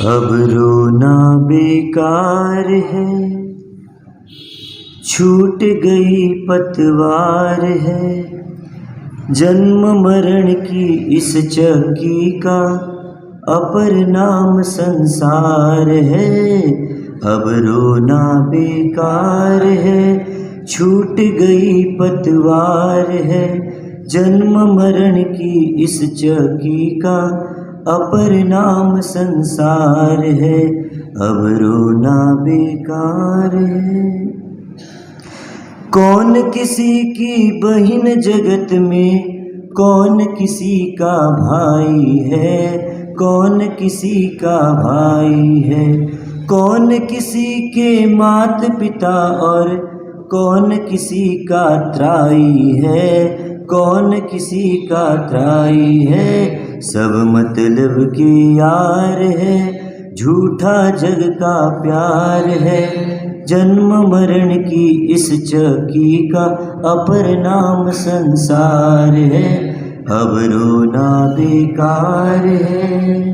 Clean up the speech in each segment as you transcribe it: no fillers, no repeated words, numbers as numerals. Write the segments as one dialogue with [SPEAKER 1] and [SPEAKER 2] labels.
[SPEAKER 1] अब रोना बेकार है, छूट गई पतवार है, जन्म मरण की इस चक्की का अपर नाम संसार है। अब रोना बेकार है, छूट गई पतवार है, जन्म मरण की इस चक्की का अपर नाम संसार है। अब रोना बेकार है। कौन किसी की बहन जगत में, कौन किसी का भाई है, कौन किसी का भाई है, कौन किसी के मात पिता और कौन किसी का त्राई है, कौन किसी का त्राई है। सब मतलब के यार है, झूठा जग का प्यार है, जन्म मरण की इस चक्की का अपर नाम संसार है। अब रोना बेकार है।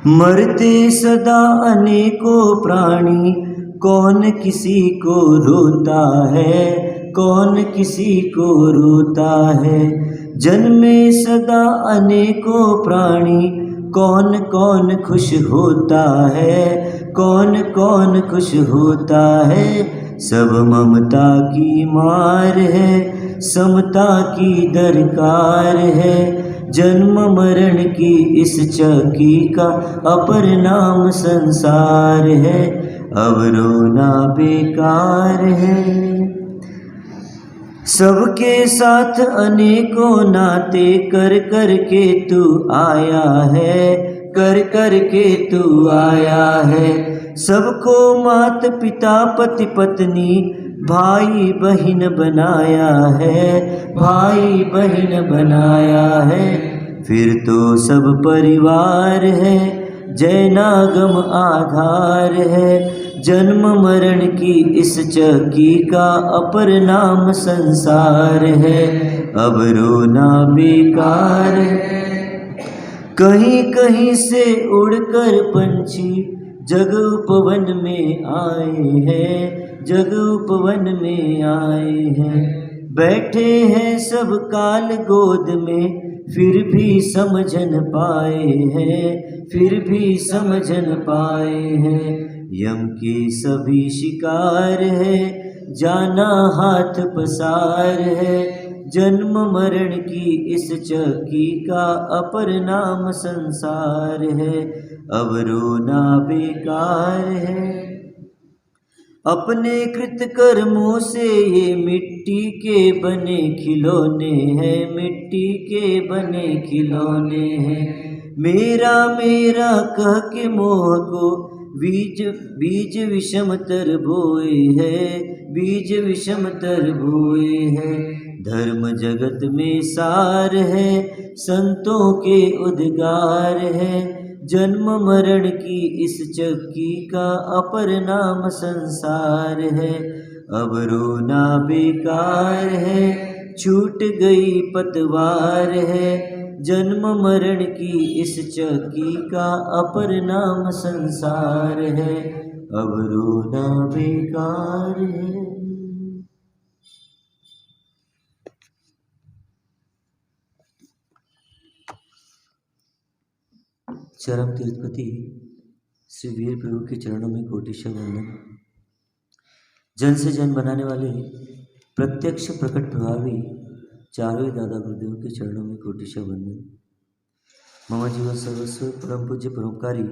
[SPEAKER 1] मरते सदा अनेकों प्राणी, कौन किसी को रोता है, कौन किसी को रोता है। जन्मे सदा अनेकों प्राणी, कौन कौन खुश होता है, कौन कौन खुश होता है। सब ममता की मार है, समता की दरकार है, जन्म मरण की इस चक्की का अपर नाम संसार है। अब रोना बेकार है। सबके साथ अनेकों नाते कर कर के तू आया है, कर कर के तू आया है। सबको मात पिता पति पत्नी भाई बहन बनाया है, भाई बहन बनाया है। फिर तो सब परिवार है, जैनागम आधार है, जन्म मरण की इस चक्की का अपर नाम संसार है। अब रोना बेकार है। कहीं कहीं से उड़कर पंछी जग उपवन में आए हैं, जग उपवन में आए हैं। बैठे हैं सब काल गोद में, फिर भी समझन पाए हैं, फिर भी समझन पाए हैं। यम के सभी शिकार है, जाना हाथ पसार है, जन्म मरण की इस चक्की का अपर नाम संसार है। अब रोना बेकार है। अपने कृत कर्मों से ये मिट्टी के बने खिलौने हैं, मिट्टी के बने खिलौने हैं। मेरा मेरा कह के मोह को बीज बीज विषम तर बोए है, बीज विषम तर बोए है। धर्म जगत में सार है, संतों के उद्गार है, जन्म मरण की इस चक्की का अपर नाम संसार है। अब रोना बेकार है, छूट गई पतवार है, जन्म मरण की इस चक्की का अपर नाम संसार है। अब रोना बेकार है। चरम तीर्थपति श्री वीर प्रभु के चरणों में कोटिशा वंदन। जन से जन बनाने वाले प्रत्यक्ष प्रकट प्रभावी चारों ही दादा गुरुदेव के चरणों में कोटिशा वंदन। मम जीवन सर्वस्व परम पूज्य परोपकारी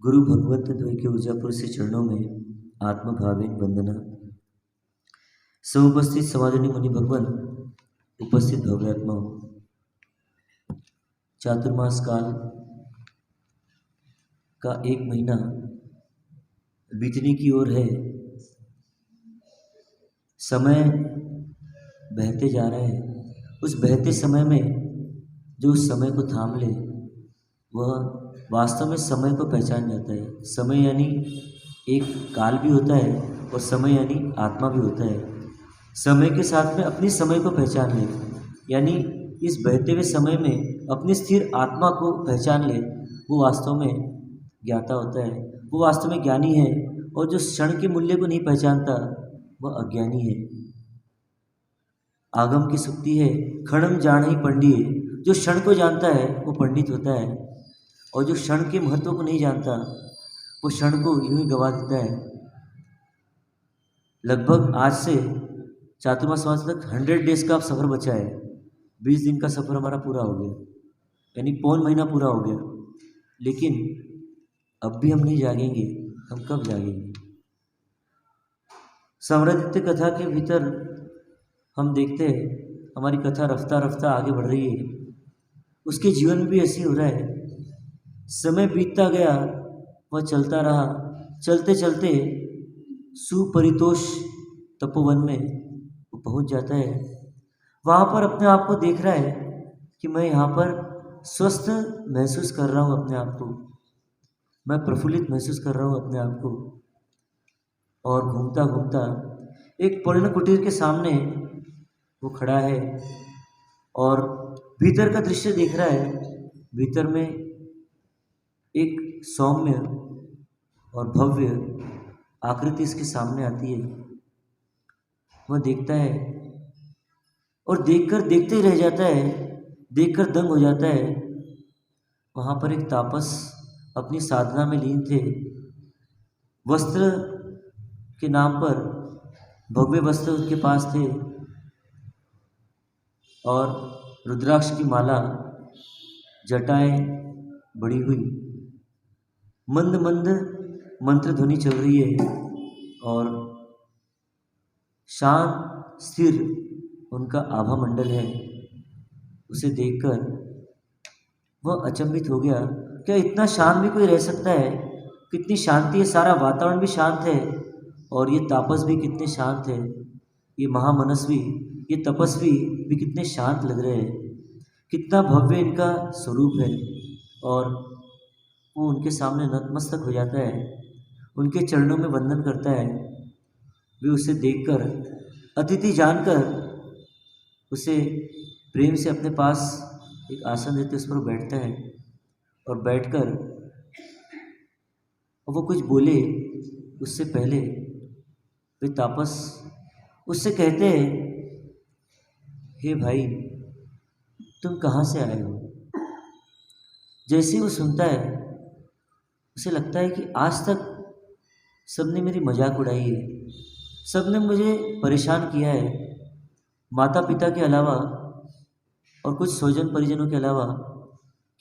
[SPEAKER 1] गुरु भगवत द्वय के ऊर्जापुर से चरणों में आत्मभावीन वंदना। समुपस्थित समाजनी मुनि भगवान, उपस्थित भव्यात्माओं, चातुर्मास काल का एक महीना बीतने की ओर है। समय बहते जा रहा है। उस बहते समय में जो उस समय को थाम ले वह वास्तव में समय को पहचान जाता है। समय यानी एक काल भी होता है और समय यानी आत्मा भी होता है। समय के साथ में अपनी समय को पहचान ले, यानी इस बहते हुए समय में अपनी स्थिर आत्मा को पहचान ले, वो वास्तव में ज्ञाता होता है वो वास्तव में ज्ञानी है, और जो क्षण के मूल्य को नहीं पहचानता वह अज्ञानी है। आगम की सुक्ति है, क्षणम जान ही पंडित। जो क्षण को जानता है वो पंडित होता है, और जो क्षण के महत्व को नहीं जानता वो क्षण को यूं ही गवा देता है। लगभग आज से चातुर्मास मास तक 100 डेज का अब सफ़र बचा है। 20 दिन का सफ़र हमारा पूरा हो गया, यानी पौन महीना पूरा हो गया। लेकिन अब भी हम नहीं जागेंगे। हम कब जागेंगे? समरादित्य कथा के भीतर हम देखते हैं हमारी कथा रफ्ता रफ्ता आगे बढ़ रही है। उसके जीवन में भी ऐसी हो रहा है। समय बीतता गया, वह चलता रहा। चलते चलते सुपरितोष तपोवन में वो पहुंच जाता है। वहाँ पर अपने आप को देख रहा है कि मैं यहाँ पर स्वस्थ महसूस कर रहा हूँ अपने आप को, मैं प्रफुल्लित महसूस कर रहा हूँ अपने आप को। और घूमता घूमता एक पर्ण कुटीर के सामने वो खड़ा है और भीतर का दृश्य देख रहा है। भीतर में एक सौम्य और भव्य आकृति इसके सामने आती है। वह देखता है और देखकर देखते ही रह जाता है, देखकर दंग हो जाता है। वहाँ पर एक तापस अपनी साधना में लीन थे। वस्त्र के नाम पर भव्य वस्त्र उनके पास थे और रुद्राक्ष की माला, जटाएं बड़ी हुई, मंद मंद मंत्र ध्वनि चल रही है और शांत स्थिर उनका आभा मंडल है। उसे देखकर वह अचंभित हो गया। क्या इतना शांत भी कोई रह सकता है? कितनी शांति है, सारा वातावरण भी शांत है और ये तापस भी कितने शांत है, ये महामनस्वी, ये तपस्वी भी कितने शांत लग रहे हैं। कितना भव्य इनका स्वरूप है। और वो उनके सामने नतमस्तक हो जाता है, उनके चरणों में वंदन करता है। वे उसे देखकर, अतिथि जानकर उसे प्रेम से अपने पास एक आसन देते उस पर बैठता है और बैठकर वो कुछ बोले उससे पहले वे तापस उससे कहते हैं, हे भाई तुम कहाँ से आए हो? जैसे ही वो सुनता है उसे लगता है कि आज तक सबने मेरी मजाक उड़ाई है, सबने मुझे परेशान किया है। माता पिता के अलावा और कुछ स्वजन परिजनों के अलावा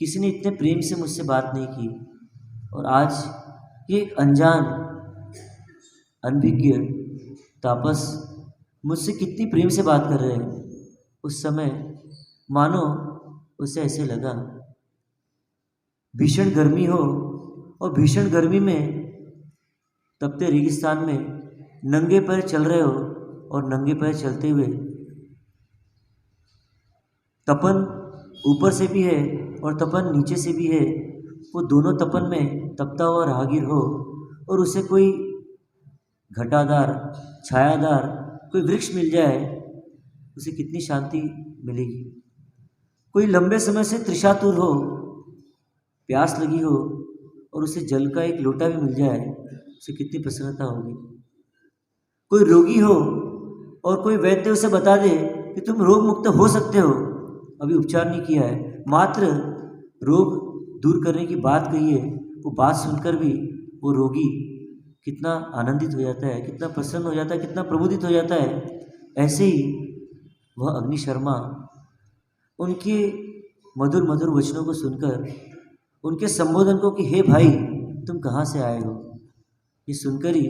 [SPEAKER 1] किसी ने इतने प्रेम से मुझसे बात नहीं की। और आज ये एक अनजान अनभिज्ञ तापस मुझसे कितनी प्रेम से बात कर रहे हैं। उस समय मानो उसे ऐसे लगा भीषण गर्मी हो और भीषण गर्मी में तपते रेगिस्तान में नंगे पैर चल रहे हो और नंगे पैर चलते हुए तपन ऊपर से भी है और तपन नीचे से भी है। वो दोनों तपन में तपता हुआ राहगीर हो और उसे कोई घटादार छायादार कोई वृक्ष मिल जाए, उसे कितनी शांति मिलेगी। कोई लंबे समय से तृषातुर हो, प्यास लगी हो और उसे जल का एक लोटा भी मिल जाए, उसे कितनी प्रसन्नता होगी। कोई रोगी हो और कोई वैद्य उसे बता दे कि तुम रोग मुक्त हो सकते हो, अभी उपचार नहीं किया है, मात्र रोग दूर करने की बात कही है, वो बात सुनकर भी वो रोगी कितना आनंदित हो जाता है, कितना प्रसन्न हो जाता है, कितना प्रबोधित हो जाता है। ऐसे ही वह अग्निशर्मा उनके मधुर मधुर वचनों को सुनकर, उनके संबोधन को कि हे भाई तुम कहाँ से आए हो, ये सुनकर ही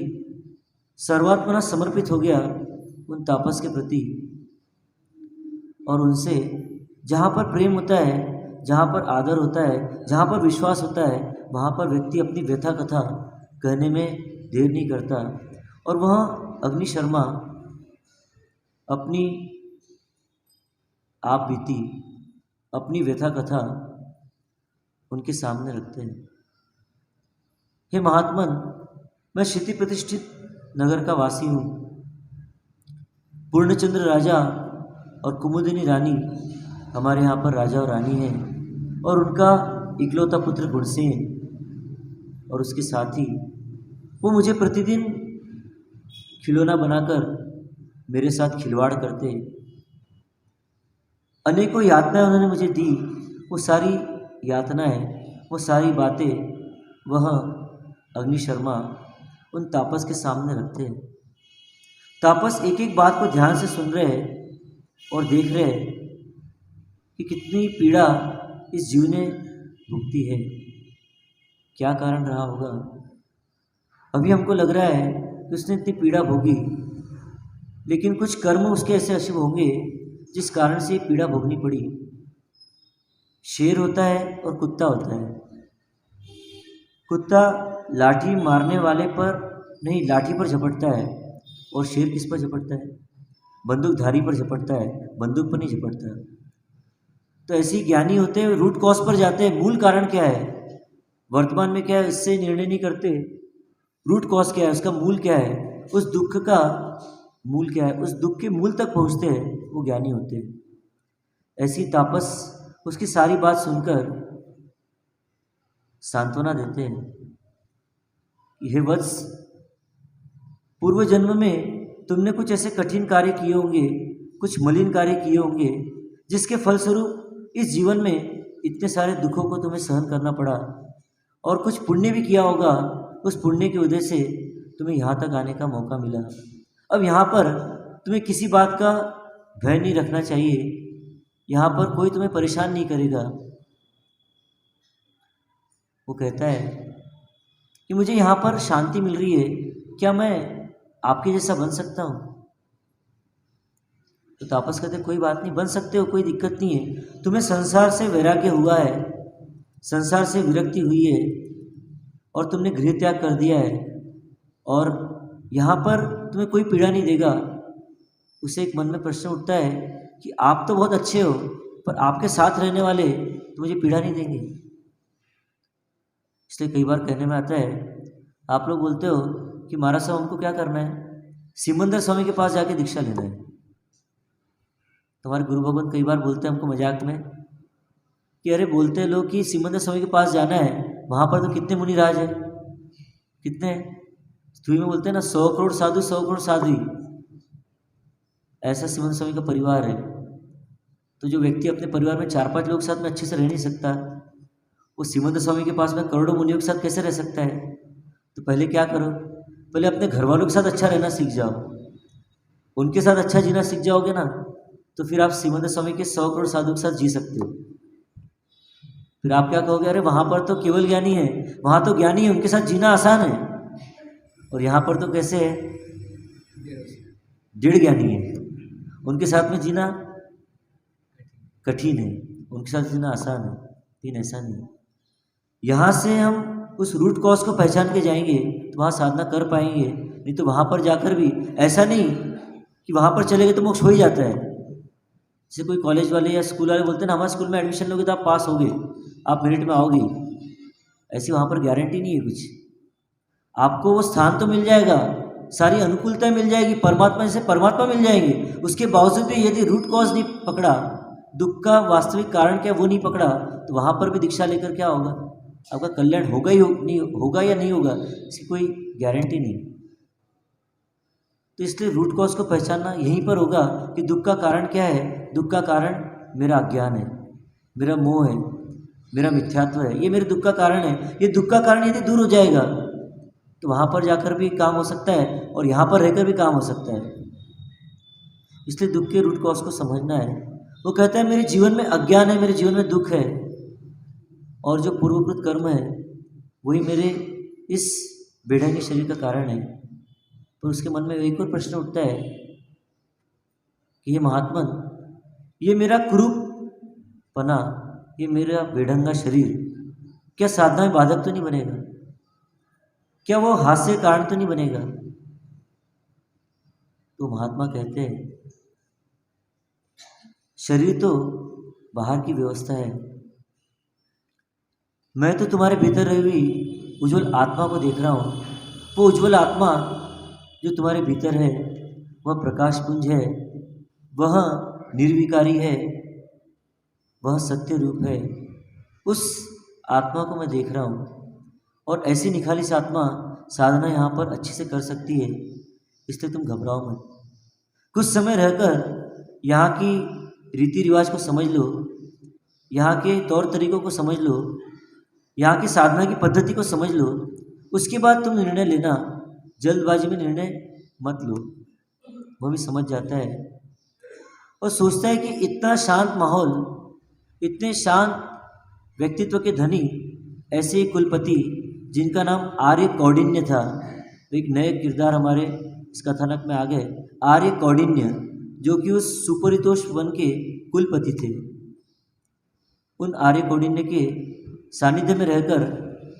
[SPEAKER 1] सर्वात्मना समर्पित हो गया उन तापस के प्रति। और उनसे जहाँ पर प्रेम होता है, जहाँ पर आदर होता है, जहाँ पर विश्वास होता है, वहाँ पर व्यक्ति अपनी व्यथा कथा कहने में देर नहीं करता। और वह अग्निशर्मा अपनी आप बीती, अपनी व्यथा कथा उनके सामने रखते हैं। हे महात्मन, मैं क्षिति प्रतिष्ठित नगर का वासी हूँ। पूर्णचंद्र राजा और कुमुदिनी रानी हमारे यहाँ पर राजा और रानी हैं और उनका इकलौता पुत्र गुणसेन। और उसके साथ ही वो मुझे प्रतिदिन खिलौना बनाकर मेरे साथ खिलवाड़ करते। अनेकों यातनाएं उन्होंने मुझे दी। वो सारी यातनाएं, वो सारी बातें वह अग्नि शर्मा उन तापस के सामने रखते हैं। तापस एक एक बात को ध्यान से सुन रहे हैं और देख रहे हैं कि कितनी पीड़ा इस जीव ने भुगती है, क्या कारण रहा होगा। अभी हमको लग रहा है कि उसने इतनी पीड़ा भोगी, लेकिन कुछ कर्म उसके ऐसे अशुभ होंगे जिस कारण से ये पीड़ा भोगनी पड़ी। शेर होता है और कुत्ता होता है। कुत्ता लाठी मारने वाले पर नहीं, लाठी पर झपटता है, और शेर किस पर झपटता है? बंदूकधारी पर झपटता है, बंदूक पर नहीं झपटता। तो ऐसे ही ज्ञानी होते हैं, रूट कॉज पर जाते हैं। मूल कारण क्या है, वर्तमान में क्या है, इससे निर्णय नहीं करते। रूट कॉज क्या है, उसका मूल क्या है, उस दुख का मूल क्या है, उस दुख के मूल तक पहुंचते हैं, वो ज्ञानी होते हैं। ऐसी तापस उसकी सारी बात सुनकर सांत्वना देते हैं कि हे वत्स, पूर्व जन्म में तुमने कुछ ऐसे कठिन कार्य किए होंगे, कुछ मलिन कार्य किए होंगे, जिसके फलस्वरूप इस जीवन में इतने सारे दुखों को तुम्हें सहन करना पड़ा। और कुछ पुण्य भी किया होगा, उस पुण्य की वजह से तुम्हें यहाँ तक आने का मौका मिला। अब यहाँ पर तुम्हें किसी बात का भय नहीं रखना चाहिए, यहाँ पर कोई तुम्हें परेशान नहीं करेगा। वो कहता है कि मुझे यहाँ पर शांति मिल रही है, क्या मैं आपके जैसा बन सकता हूँ? तो तापस कहते कोई बात नहीं, बन सकते हो, कोई दिक्कत नहीं है। तुम्हें संसार से वैराग्य हुआ है, संसार से विरक्ति हुई है, और तुमने गृह त्याग कर दिया है, और यहाँ पर तुम्हें कोई पीड़ा नहीं देगा। उसे एक मन में प्रश्न उठता है कि आप तो बहुत अच्छे हो, पर आपके साथ रहने वाले तो मुझे पीड़ा नहीं देंगे। इसलिए कई बार कहने में आता है, आप लोग बोलते हो कि महाराज साहब हमको क्या करना है, सिमंदर स्वामी के पास जाके दीक्षा लेना है। तुम्हारे गुरु भगवान कई बार बोलते हैं हमको मजाक में कि अरे बोलते हैं लोग कि सिमंदर स्वामी के पास जाना है, वहाँ पर तो कितने मुनिराज हैं, कितने थ्री में बोलते हैं ना, 100 करोड़ साधु, 100 करोड़ साध्वी। ऐसा सिमंदर स्वामी का परिवार है। तो जो व्यक्ति अपने परिवार में 4-5 लोग साथ में अच्छे से रह नहीं सकता, वो सिमंदर स्वामी के पास में करोड़ों मुनियों के साथ कैसे रह सकता है? तो पहले क्या करो, पहले अपने घर वालों के साथ अच्छा रहना सीख जाओ। उनके साथ अच्छा जीना सीख जाओगे ना, तो फिर आप सिमंदर स्वामी के 100 करोड़ साधु के साथ जी सकते हो। फिर आप क्या कहोगे, अरे वहाँ पर तो केवल ज्ञानी है, वहाँ तो ज्ञानी है, उनके साथ जीना आसान है, और यहाँ पर तो कैसे है, दृढ़ ज्ञानी है, उनके साथ में जीना कठिन है, उनके साथ जीना आसान है। लेकिन ऐसा नहीं। यहाँ से हम उस रूट कॉज को पहचान के जाएंगे तो वहाँ साधना कर पाएंगे। नहीं तो वहाँ पर जाकर भी ऐसा नहीं कि वहाँ पर चले गए तो मोक्ष हो ही जाता है। जैसे कोई कॉलेज वाले या स्कूल वाले बोलते हैं ना, हमारे स्कूल में एडमिशन लोगे तो आप पास होगे, आप मेरिट में आओगे। ऐसी वहाँ पर गारंटी नहीं है कुछ। आपको वो स्थान तो मिल जाएगा, सारी अनुकूलता मिल जाएगी, परमात्मा जैसे परमात्मा मिल जाएंगे, उसके बावजूद भी यदि रूट कॉज नहीं पकड़ा, दुख का वास्तविक कारण क्या वो नहीं पकड़ा, तो वहाँ पर भी दीक्षा लेकर क्या होगा, आपका कल्याण होगा ही नहीं होगा या नहीं होगा, इसकी कोई गारंटी नहीं। तो इसलिए रूट कॉज को पहचानना यहीं पर होगा कि दुख का कारण क्या है। दुख का कारण मेरा अज्ञान है, मेरा मोह है, मेरा मिथ्यात्व है, ये मेरे दुख का कारण है। ये दुख का कारण यदि दूर हो जाएगा तो वहाँ पर जाकर भी काम हो सकता है और यहाँ पर रहकर भी काम हो सकता है। इसलिए दुख के रूट कॉज को समझना है। वो कहता है मेरे जीवन में अज्ञान है, मेरे जीवन में दुख है, और जो पूर्वकृत कर्म है वही मेरे इस बेढंगे शरीर का कारण है। तो उसके मन में एक और प्रश्न उठता है कि ये महात्मन, ये मेरा कुरूपना, ये मेरा बेढंगा शरीर क्या साधना में बाधक तो नहीं बनेगा? क्या वो हास्य कारण तो नहीं बनेगा? तो महात्मा कहते हैं शरीर तो बाहर की व्यवस्था है, मैं तो तुम्हारे भीतर रही हुई उज्ज्वल आत्मा को देख रहा हूँ। वो उज्ज्वल आत्मा जो तुम्हारे भीतर है वह प्रकाश पुंज है, वह निर्विकारी है, वह सत्य रूप है। उस आत्मा को मैं देख रहा हूँ और ऐसी निखालिस आत्मा साधना यहाँ पर अच्छे से कर सकती है, इसलिए तुम घबराओ मत। कुछ समय रहकर यहाँ की रीति रिवाज को समझ लो, यहाँ के तौर तरीकों को समझ लो, यहाँ की साधना की पद्धति को समझ लो, उसके बाद तुम निर्णय लेना। जल्दबाजी में निर्णय मत लो। वो भी समझ जाता है और सोचता है कि इतना शांत माहौल, इतने शांत व्यक्तित्व के धनी ऐसे ही कुलपति जिनका नाम आर्य कौंडिन्य था, तो एक नए किरदार हमारे इस कथानक में आ गए, आर्य कौंडिन्य, जो कि उस सुपरितोष वन के कुलपति थे। उन आर्य कौंडिन्य के सानिध्य में रहकर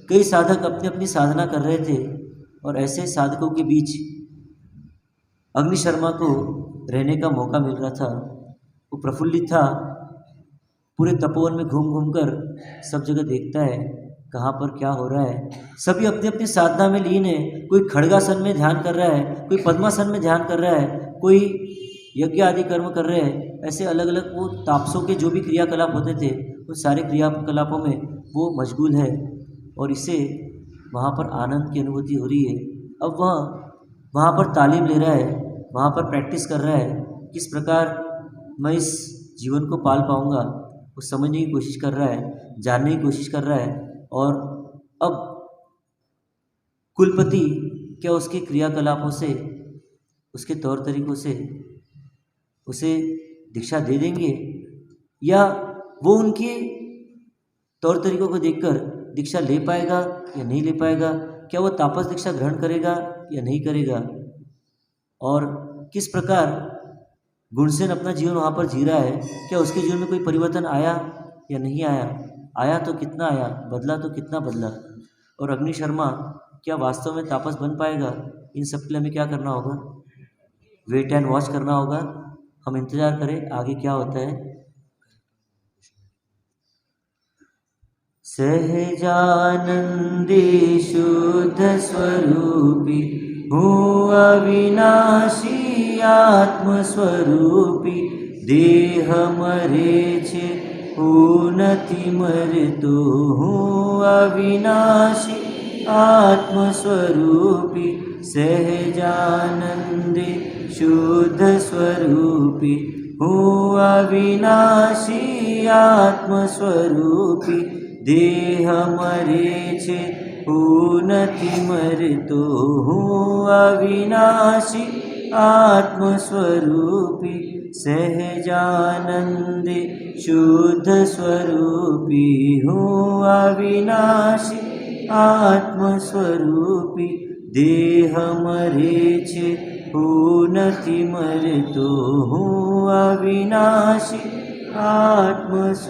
[SPEAKER 1] कई साधक अपनी अपनी साधना कर रहे थे और ऐसे साधकों के बीच अग्निशर्मा को रहने का मौका मिल रहा था। वो प्रफुल्लित था, पूरे तपोवन में घूम घूम कर सब जगह देखता है कहाँ पर क्या हो रहा है। सभी अपनी अपनी साधना में लीन है। कोई खड्गासन में ध्यान कर रहा है, कोई पद्मासन में ध्यान कर रहा है, कोई यज्ञ आदि कर्म कर रहे हैं। ऐसे अलग अलग वो तापसों के जो भी क्रियाकलाप होते थे उन सारे क्रियाकलापों में वो मशगूल है और इसे वहाँ पर आनंद की अनुभूति हो रही है। अब वह वहाँ पर तालीम ले रहा है, वहाँ पर प्रैक्टिस कर रहा है, किस प्रकार मैं इस जीवन को पाल पाऊँगा, वो समझने की कोशिश कर रहा है, जानने की कोशिश कर रहा है। और अब कुलपति क्या उसके क्रियाकलापों से, उसके तौर तरीकों से उसे दीक्षा दे देंगे या वो उनके तौर तरीकों को देखकर दीक्षा ले पाएगा या नहीं ले पाएगा? क्या वो तापस दीक्षा ग्रहण करेगा या नहीं करेगा? और किस प्रकार गुणसेन अपना जीवन वहाँ पर जी रहा है, क्या उसके जीवन में कोई परिवर्तन आया या नहीं आया? आया तो कितना आया, बदला तो कितना बदला? और अग्निशर्मा क्या वास्तव में तापस बन पाएगा? इन सब के लिए हमें क्या करना होगा? वेट एंड वॉच करना होगा। हम इंतजार करें आगे क्या होता है। सहजानंदे शुद्ध स्वरूपी हूँ अविनाशी आत्मस्वरूपी, देह मरे छे हूँ नथी मरतो, हूँ अविनाशी आत्मस्वरूपी। सहजानंदे शुद्ध स्वरूपी हूँ अविनाशी आत्मस्वरूपी, देह मरे छे हूँ नथी मरतो, हूँ अविनाशी आत्मस्वरूपी। सहजानंदे शुद्ध स्वरूपी हूँ अविनाशी आत्मस्वरूपी, देह मरे छे हूँ नथी मरतो, हूँ अविनाशी आत्मस्वरूपी।